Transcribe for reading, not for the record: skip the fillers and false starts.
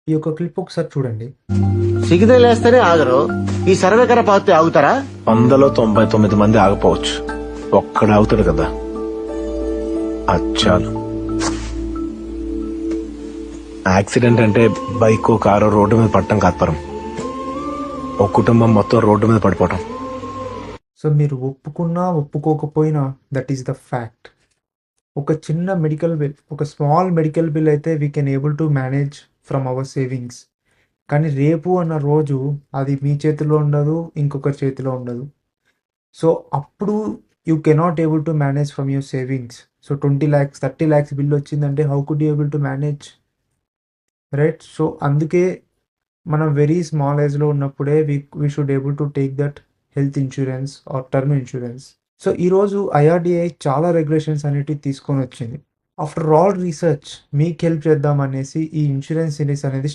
ఈ యొక్క క్లిప్ ఒకసారి చూడండి. సిగ్నలేస్తేనే ఆగరు, ఈ సర్వేకర పాతే ఆగుతారా? 199 మంది ఆగపోవచ్చు, ఒక్కడ ఆగుతాడు కదా, అచ్చాలు. యాక్సిడెంట్ అంటే బైక్ కారు రోడ్డు మీద పడటం కాత్పరం, ఒక కుటుంబం మొత్తం రోడ్డు మీద పడిపోవటం. సో మీరు ఒప్పుకున్నా ఒప్పుకోకపోయినా దట్ ఈస్ ద ఫ్యాక్ట్. ఒక చిన్న మెడికల్ బిల్, ఒక స్మాల్ మెడికల్ బిల్ అయితే we can able to manage from our savings. కానీ రేపు అన్న రోజు అది మీ చేతిలో ఉండదు, ఇంకొకరి చేతిలో ఉండదు. సో అప్పుడు you cannot able to manage from your savings. So 20 lakhs 30 lakhs bill వచ్చిందంటే how could you able to manage, right? So అందుకే మనం వెరీ స్మాల్ ఏజ్లో ఉన్నప్పుడే we should able to take that health insurance or term insurance. So ఈరోజు IRDAI చాలా regulations అనేటివి తీసుకొని వచ్చింది. ఆఫ్టర్ ఆల్ రీసెర్చ్ మీకు హెల్ప్ చేద్దాం అనేసి ఈ ఇన్సూరెన్స్ సిరీస్ అనేది